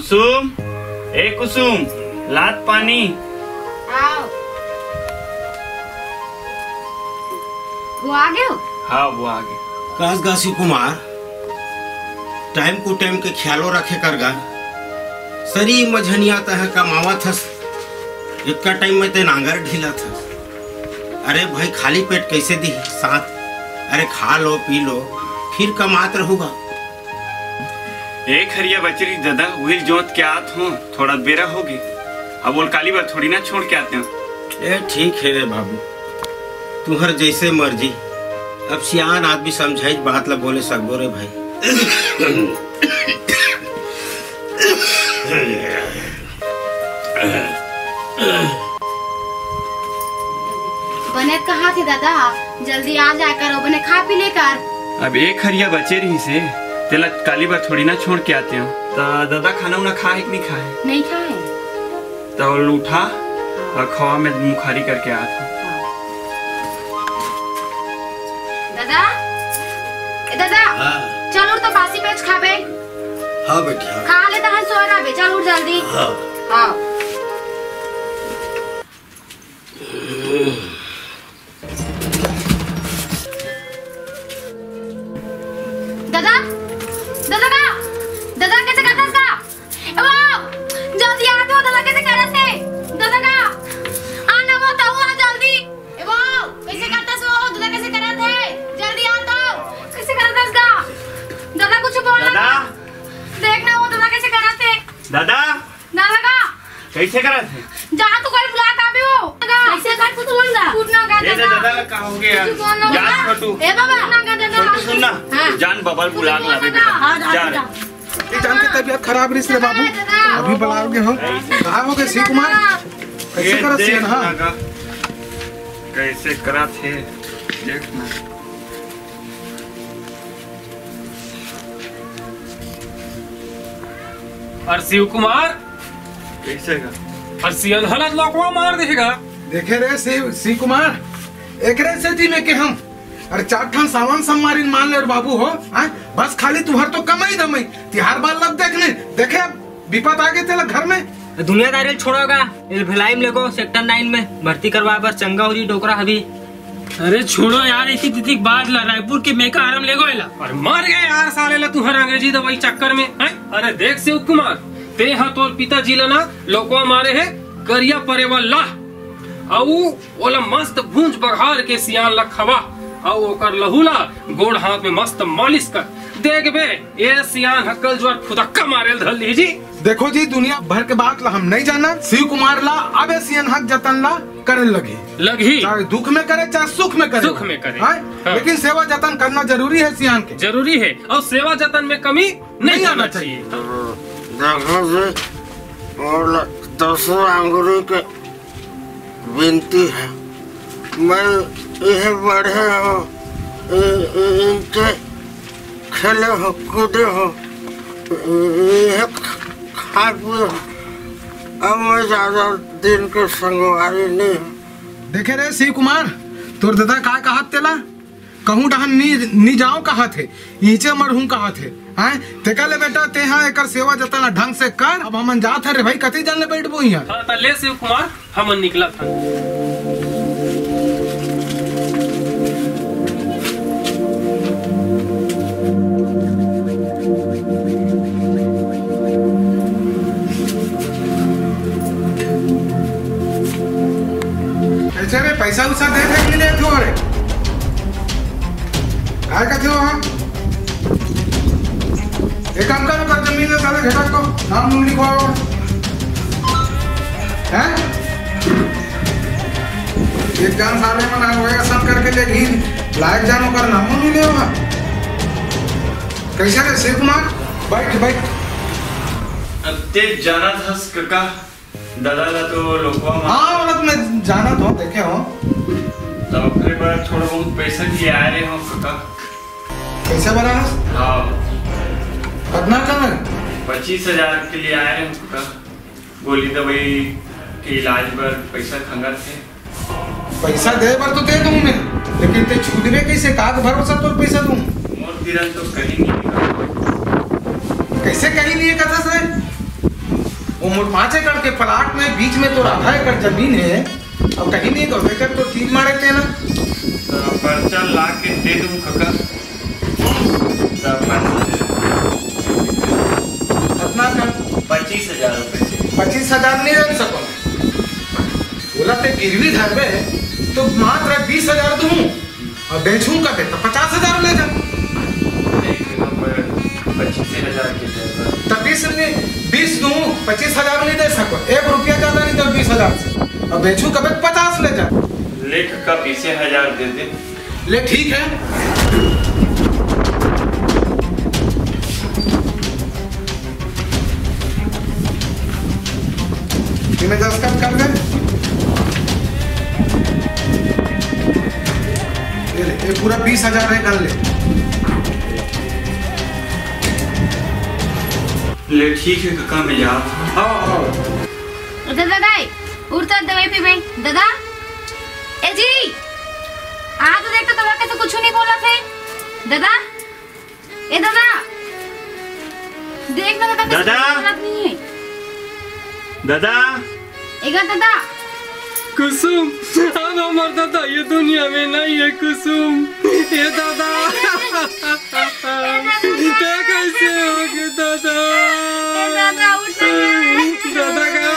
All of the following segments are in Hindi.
कुसुम, ए कुसुम, लात पानी। आओ। वो आ गए हो? हाँ वो आ गए। काश गासी कुमार टाइम को टाइम के ख्यालो रखे करगा। सरी मझनिया तह कमावा थस, इतना टाइम में ते नांगर ढीला था। अरे भाई खाली पेट कैसे दी साथ? अरे खा लो पी लो फिर कमात रहूगा। एक हरिया बचरी दादा वही जोत के आत हूँ, थोड़ा बेरा होगी। अब बोल काली बार थोड़ी ना छोड़ के आते हो। ए ठीक है रे बाबू, तुहर जैसे मर्जी। अब सियान आदमी समझाई बात ला बोले सकबो रे भाई। बने कहाँ थे दादा? जल्दी आ जाकर बने खा पी लेकर। अब एक हरिया बचे रही से तेला काली बार थोड़ी ना छोड़ के आते हो। दादा खाना उना खाए कि नहीं खाए? नहीं खाए। तो उठा और खवा में मुखारी करके आया था। दादा, दादा चलो तो बासी पेच खाबे। हाँ बेटा खा लेता है सो रहा बे, चल उठ जल्दी। हाँ हाँ। दादा, दादा का, दादा कैसे करता है इसका? वो जल्दी आ तो दादा कैसे कर रहे थे? दादा का आना वो तो हुआ जल्दी। वो कैसे करता सो? दादा कैसे कर रहे थे? जल्दी आ तो कैसे करता है इसका? दादा कुछ बोल दादा देखना वो दादा कैसे कर रहे थे? दादा दादा का कैसे करा थे? जहाँ तू कोई बुला का भी हो कैसे कर कुछ बोलना कूदना का ए दादा का हो गया जान छोटू। ए बाबा ना का दादा छोटू सुनना, जान बबल बुला ला दे बेटा। जा रे। ये जान की तबीयत खराब रही रे बाबू, अभी बुलाओगे हो? कहाँ हो गए सी कुमार? कैसे करा सीन? हाँ कैसे करा थे देखना। और शिव कुमार कैसे का? और सियन हलत लोकवा मार देगा। देखे रे सी कुमार, एक से में के हम अरे 4 ठन सामान सम्मारिन मान ले बाबू हो। बस खाली तुहर तो कमाई दमई तिहार बार लग देखने देखे विपत आ गए तेला घर में। दुनियादारी छोड़ोगा भिलाई में लेगो सेक्टर 9 में भर्ती करवा पर चंगा हो जी डोकरा अभी। अरे छोड़ो यार, इसी तिथि बाद ला रायपुर के मेका आराम ले गो और मर गए यार साले ला तुहर अंग्रेजी दवाई चक्कर में है। अरे देख शिव कुमार, ते हा तोर पिताजी ला ना लोकवा मारे है करिया परेवल ला औ ओला मस्त भूंज बघार के सियान ला खवा औ ओकर लहुला गोड़ हाथ में मस्त मालिश कर देख बे। ये सियान हक्कल ज्वर फुदक्का मारेल धल लीजी। देखो जी दुनिया भर के बात ला हम नहीं जाना। शिव कुमार ला अबे सियन हक जतन ला करे लगी, चाहे दुख में करे चाहे सुख में करे। सुख में करे हाँ? लेकिन सेवा जतन करना जरूरी है सियान के। जरूरी है और सेवा जतन में कमी नहीं आना चाहिए। देखो जी और 10 अंगुरी के विनती है, मैं यह बढ़े हो इनके खेले हो कूदे हो खा पिए। अब मैं ज्यादा दिन के संगवारी नहीं हूँ। देखे रे शिव कुमार, तोर दादा का कहा तेला कहूँ डहन नी जाओ कहा थे नीचे मरहूं कहा थे। हैं तेका ले बेटा ते हाँ एकर सेवा जतन ढंग से कर। अब हमन जात है रे भाई, कति जन ले बैठबो यहाँ। हाँ तो ले शिव कुमार हमन निकला था। ऐसे रे पैसा उसा दे थे कि नहीं थे? रे काय का थे वहाँ एक काम करो कर जमीन ले साले घटा को नाम नूम लिखवाओ। हैं एक जान साले में नाम होएगा सब करके ले घीन लायक जानो कर नाम नहीं ले वहाँ। कैसे रे शिव कुमार? बैठ बैठ। अब ते जाना था काका दादा ला तो लोकवा मार। हाँ वाला तुम्हें जाना तो देखे हो तो फिर बार थोड़ा बहुत पैसा लिए आ रहे हो काका। कैसे बना है? हाँ कितना कम है? 25,000 के लिए आए हैं काका। गोली दवाई के इलाज पर पैसा खंगत थे। पैसा दे बर तो दे दूं मैं, लेकिन ते छूटबे कैसे? काग भरोसा तोर पैसा दूं? मोर तिरन तो कहीं नहीं। कैसे कहीं लिए कथा से? वो मोर 5 एकड़ के प्लाट में बीच में तो आधा एकड़ जमीन है, अब कहीं नहीं तो बेटर तो ठीक मारे थे ना। तो पर्चा ला के दे दूं काका। कितना कर? 25,000 रुपए। 25,000 नहीं दे सको, बोला ते गिरवी धरबे तो मात्र 20,000 दूं और बेचूं का तो 50,000 ले जा। 25,000 के दे। तब 20 दूं, 25,000 नहीं दे सको, 1 रुपया ज्यादा नहीं दो 20,000 से, और बेचूं का 50 ले जा। ले काका 20,000 दे दे। ले ठीक है, तुम्हें 10 कम कर दे। ये पूरा 20,000 है, कर ले। ले ठीक है काका, मैं जा। आओ दादा उड़ता दवाई पी भाई दादा। ए जी आ तो देख, तो दवा कैसे कुछ नहीं बोला थे दादा। ए दादा देख ना दादा, दादा। नहीं है दादा एगा दादा। कुसुम, अब हमार दादा ये दुनिया में नहीं है कुसुम। ये दादा तो कैसे होगे दादा? दादा उठ दादा का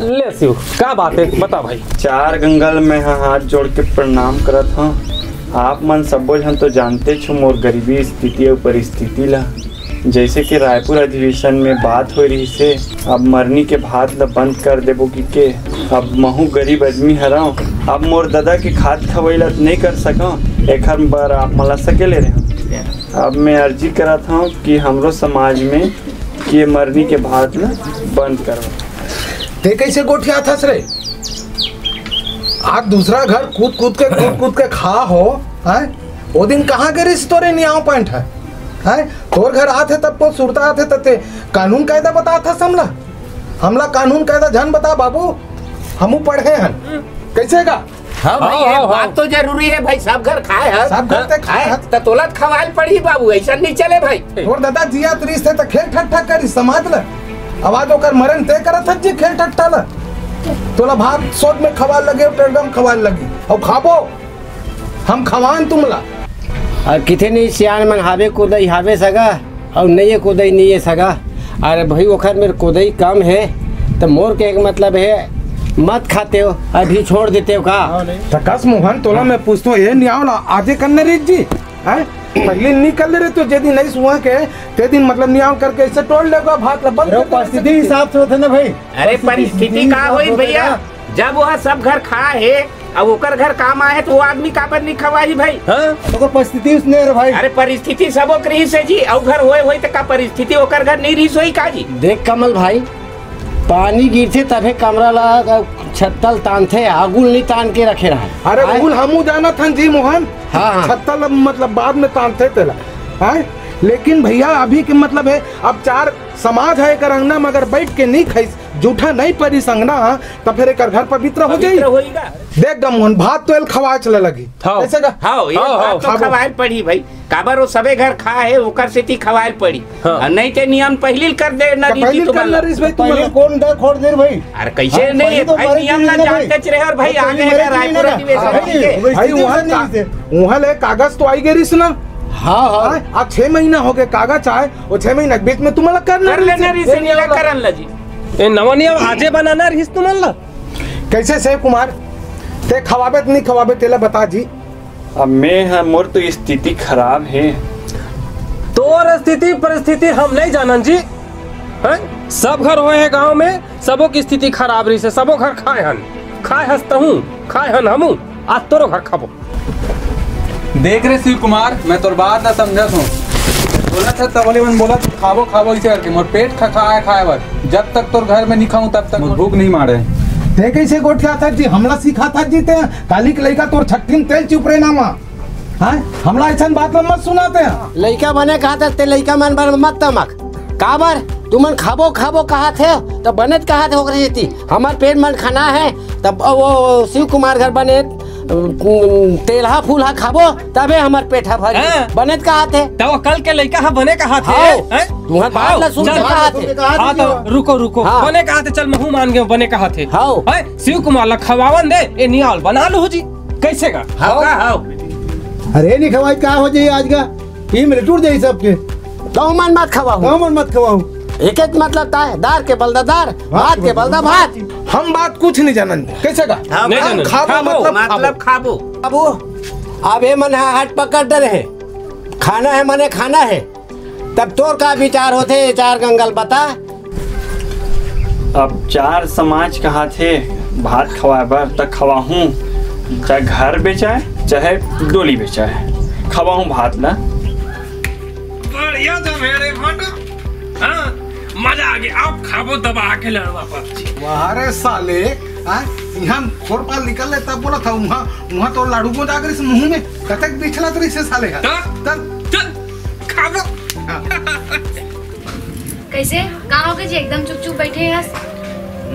ले शिव, क्या बात है बता भाई। 4 गंगल में हाथ जोड़ के प्रणाम करत हूँ। आप मन सबो हम तो जानते छो मोर गरीबी स्थिति और परिस्थिति ला। जैसे कि रायपुर अधिवेशन में बात हो रही से, अब मरनी के भात ला बंद कर देबो कि अब महू गरीब आदमी हराओ, अब मोर दादा के खाद खवैला नहीं कर सका, एकर बर आप मला सके ले रहे। अब मैं अर्जी करत हूँ कि हमरो समाज में कि ये मरनी के भात ला बंद करो। ते कैसे गोठिया था रे? आज दूसरा घर कूद कूद के खा हो है? वो दिन कहाँ गए तोरे नियाव पॉइंट है? तोर घर आते तब को सुरता आते तते कानून कायदा बता था समला, हमला कानून कायदा जन बता बाबू, हमू पढ़े हन कैसे का। हाँ भाई ये बात तो जरूरी है भाई, सब घर खाए है, सब घर ते खाए है, तो तोलत खवाल पड़ी बाबू, ऐसा नहीं चले भाई। तोर दादा जिया त्रिस थे तो खेल ठट्ठा करी समाज ला, आवाज होकर मरण ते करत था जी खेल ठट्ठा ला। तोला भात सोच में खवाल लगे, टेडगम खवाल लगी और खाबो हम खवान तुमला। और किथे नहीं सियान मन हावे कोदई हावे सगा और नहीं कोदई नहीं सगा। अरे भाई ओखर मेरे कोदई कम है तो मोर के एक मतलब है मत खाते हो, अभी छोड़ देते हो का? तकस मोहन तोला मैं पूछतो ये नहीं आवला आजे करने रे जी है, पहले नहीं कर ले रहे तो जे दिन नहीं सुहा के ते दिन मतलब नियाव करके ऐसे तोड़ लेगा भात ला बंद। परिस्थिति हिसाब से होता ना भाई। अरे परिस्थिति का होई भैया, जब वह सब घर खा है अब ओकर घर काम आए तो वो आदमी का पर नहीं खवाई भाई। तो परिस्थिति उसने रे भाई। अरे परिस्थिति सबो रही से जी, और घर होए तो का परिस्थिति ओकर घर नहीं रही सोई का जी। देख कमल भाई, पानी गिरते तबे कमरा ला छत्तल तानते, आगुल नहीं तान के रखे रहा। अरे उल हमू जाना था जी मोहन। हाँ। छत्तल मतलब बाद में तानते तेला है, लेकिन भैया अभी के मतलब है अब 4 समाज है कर अंगना में अगर बैठ के नहीं खाई जूठा नहीं परी संगना तो फिर एक घर पवित्र हो जाई। देख गमोहन भात तो खवा चले लगी ऐसे का। हाँ ये बात तो खवाल पड़ी भाई, काबर वो सबे घर खा है ओकर सेती खवाल पड़ी। नहीं ते नियम पहली कर दे ना रीति तुम्हारा कौन दे खोड़ दे भाई। अरे कैसे नहीं भाई, नियम ना जानते रहे। और भाई आगे रायपुर अधिवेशन भाई वहाँ ले कागज तो आई गई ना। हाँ अब 6 महीना हो गए कागज आए, और 6 महीना के बीच में तुम्हारा करना जी नवा नियम आजे बनाना रही तुम्हारा कैसे से कुमार ते खवाबे नहीं खवाबे तेला बता जी। अब मैं मोर तो स्थिति खराब है। तोर स्थिति परिस्थिति हम नहीं जानन जी है? सब घर होए है गांव में, सबों की स्थिति खराब रही से, सबों घर खाए हंसता हूँ खाए हन हमू, आज तोरो घर खाबो। देख रहे शिव कुमार, मैं तोर बात ना समझत हूँ। बोला था तब वाले मन बोला तू खाबो खाबो इसे करके मोर पेट खाए बर जब तक तोर घर में नहीं खाऊं तब तक मोर भूख नहीं मारे। ते कैसे गोठिया था जी हमला सिखा था जीते काली के लड़का तोर छट्टी में तेल चुप रहे नामा हाँ हमला ऐसा बात में मत सुनाते हैं। लड़का बने कहा था ते लड़का मन बर मत तमक काबर तुमन खाबो खाबो कहा थे तब बनत कहा थे होकर जेती हमार पेट मन खाना है तब वो शिव कुमार घर बने तेलहा फूलहा खाबो तबे हमार पेट भर बनत कहा थे तो कल के लड़का बने कहा थे तुम्हार बात ना सुन कहा थे। हाँ तो रुको हाँ। बने कहा थे चल महू मान गए बने कहा थे हाँ शिव कुमार ला खवावन दे ए नियाल बना लो जी कैसे का हाँ अरे नहीं खवाई क्या हो जाए आज का ये मेरे टूट जाए सबके गाँव मन मत खवाऊ गाँव मन मत खवाऊ एक मतलब था दार के बलदा दार भात के बलदा भात। हम बात कुछ नहीं जानन कैसे का खाबो मतलब खाबो बाबू अब ये मन हट पकड़ डर है खाना है मने खाना है तब तोर का विचार होते चार गंगल बता। अब चार समाज कहा थे भात खवाए बर तक खवाहूँ चाहे घर बेचाए चाहे डोली बेचाए खवाहूँ भात ला बढ़िया था मेरे भाटो हाँ मजा आ गया आप खाबो दबा के लड़वा पर अरे साले यहाँ खोर पाल निकल ले तब बोला था वहाँ तो लाडू को जाकर इस मुंह में कतक बिछला तो इसे साले का चल खाबो कैसे कहाँ हो गए जी एकदम चुप चुप बैठे हैं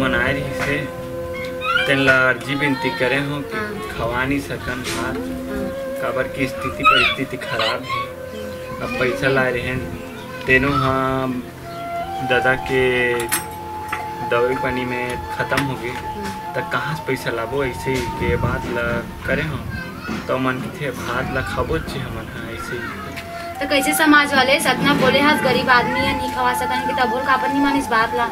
मनाए रही से तेन अर्जी विनती करे हो कि खवा नहीं सकन भात काबर की स्थिति परिस्थिति खराब है अब पैसा ला रहे हैं तेनों हाँ दादा के दवाई पानी में ख़त्म हो गए तब कहाँ से पैसा लाबो ऐसे ही के बात ला करे हो तो मन की थे भात ला खाबो चे हमन हाँ ऐसे ही तो कैसे समाज वाले सतना बोले हाथ गरीब आदमी है नहीं खवा सकन कि तब बोल कापर नहीं मानिस बात ला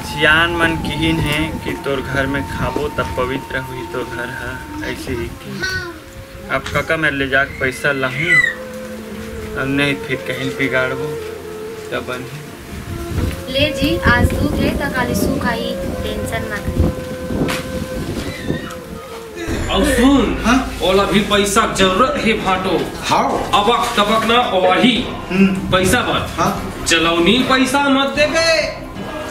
सियान मन किहिन है कि तोर घर में खाबो तब पवित्र हुई तो घर है ऐसे ही अब काका मैं ले जाकर पैसा लाऊं अब नहीं फिर कहीं बिगाड़बो तब बन ले जी आज दुख है तो काली सुख आई टेंशन मत ले। और सुन ओला भी पैसा जरूरत है भाटो हाँ अबक तबक ना वही पैसा बर चलौनी पैसा मत देबे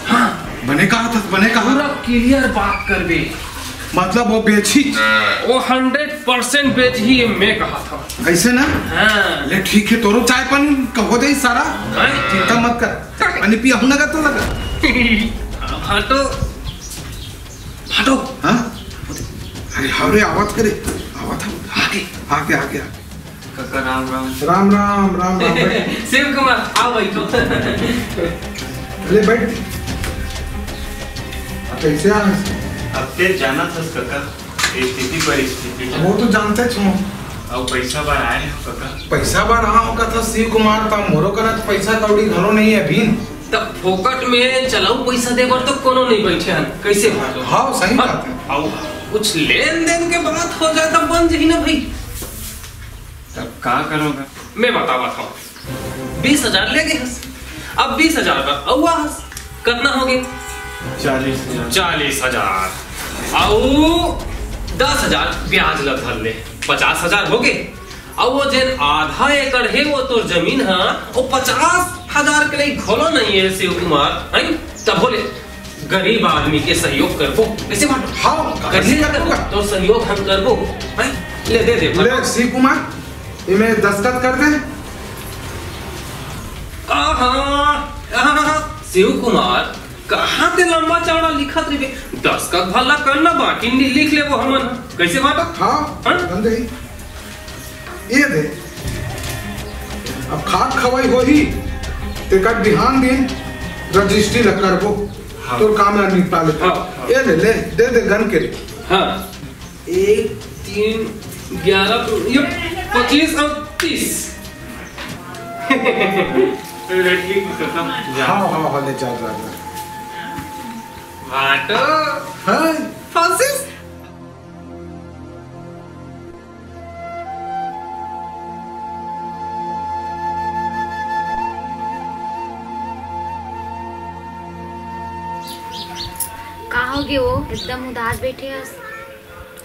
हाँ बने कहा था पूरा क्लियर बात करबे मतलब वो बेची वो 100% बेच ही मैं कहा था ऐसे ना हाँ ले ठीक है तोरो चाय पानी हो जाए सारा चिंता मत कर पानी पिया होना का तो लगा हटो हटो हाँ अरे हरे आवाज करे आवाज आगे आगे आगे काका राम राम राम राम राम राम शिव कुमार आओ बैठो ले बैठ कैसे आ अब तेरे जाना था काका स्थिति परिस्थिति वो तो जानते छो अब पैसा बार आए हो काका पैसा बार हाँ होगा था शिव कुमार था मोरो का तो पैसा कौड़ी घरों नहीं है अभी तब फोकट में चलाऊ पैसा दे बर तो कोनो नहीं बैठे हैं कैसे भाटो हाँ सही बात है आओ कुछ लेन देन के बात हो जाए तब बन जाही ना भाई तब क्या करोगे मैं बतावा था 20,000 ले गए हस अब 20,000 का औवा हस कितना हो गए 40,000 और 10,000 ब्याज लग ले 50,000 हो गए और वो जेन आधा एकड़ है वो तो जमीन है वो 50,000 के लिए खोलो नहीं है शिव कुमार है तब बोले गरीब आदमी के सहयोग करबो ऐसे बात हाँ कैसे करबो तो सहयोग हम करबो है ले दे ले शिव कुमार ये मैं दस्तखत कर दे शिव कुमार कहाँ ते लंबा चौड़ा लिखत रे 10 का भला करना बाकी लिख ले वो हमन कैसे बात हाँ बंदे ये दे अब खाद खवाई हो ही ते का ध्यान दिन रजिस्ट्री लग करबो तो काम ना निपटा ले ये ले दे गन के हाँ 1 3 11 ये 25 और 30 हाँ ले चल भाटो हाँ फ्रांसिस कहाँ होगे वो एकदम उदास बैठे हैं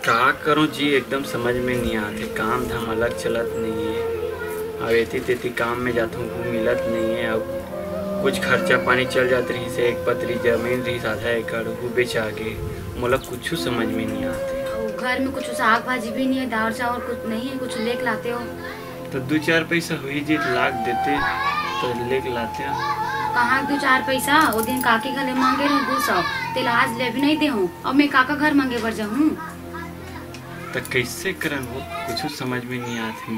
क्या करूं जी एकदम समझ में नहीं आते काम धाम अलग चलत नहीं है अब एती तेती काम में जाता हूँ, मिलत नहीं है। अब कुछ खर्चा पानी चल जात रही से, एक पतरी जमीन रही आधा एकड़ वो बेच आगे, मोला कुछ समझ में नहीं आते। घर में कुछ साग भाजी भी नहीं है, दाल चावल कुछ नहीं है, कुछ लेके लाते हो तो 2-4 पैसा हुई जी लाख देते तो लेके लाते हैं। कहाँ 2-4 पैसा? वो दिन काकी घर मांगे रहे 200, तेल आज ले भी नहीं दे हूँ, अब मैं काका घर मांगे बर जाऊँ तो कैसे करन हो? कुछ समझ में नहीं आते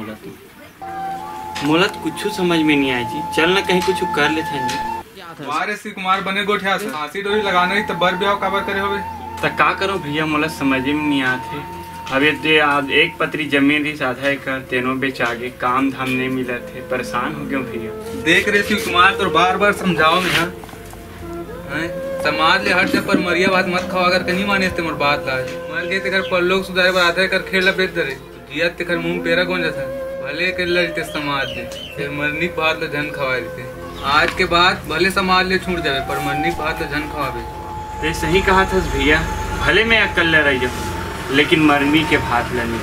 मोला तो कुछ समझ में नहीं आई जी। चल ना कहीं कुछ कर लेते हैं जी। मारे श्री कुमार बने गोठिया से फांसी डोरी लगाना ही, तब बर ब्याह काबर करे होवे। तो का करो भैया, मोला समझ में नहीं आते। अब ये एक पतरी जमीन रही आधा एकड़, तेनों बेच आगे, काम धाम नहीं मिला थे, परेशान हो गए भैया। देख रहे श्री कुमार तो बार बार समझाओ मैं हाँ, समाज ले हट जा, पर मरिया बात मत खाओ। अगर कहीं माने ते मोर बात ला मान लिए तेकर पर लोग सुधारे बर आधा कर खेल बेच दे जिया तेकर मुंह पेरा गोंजा था, भले कर लेते समाज ले, फिर मरनी बात ले धन खवा देते। आज के बाद भले समाज ले छूट जावे, पर मरनी बात ले धन खवावे। तो सही कहा था भैया, भले मैं अकेले रह जाऊँ लेकिन मरनी के भात लेनी।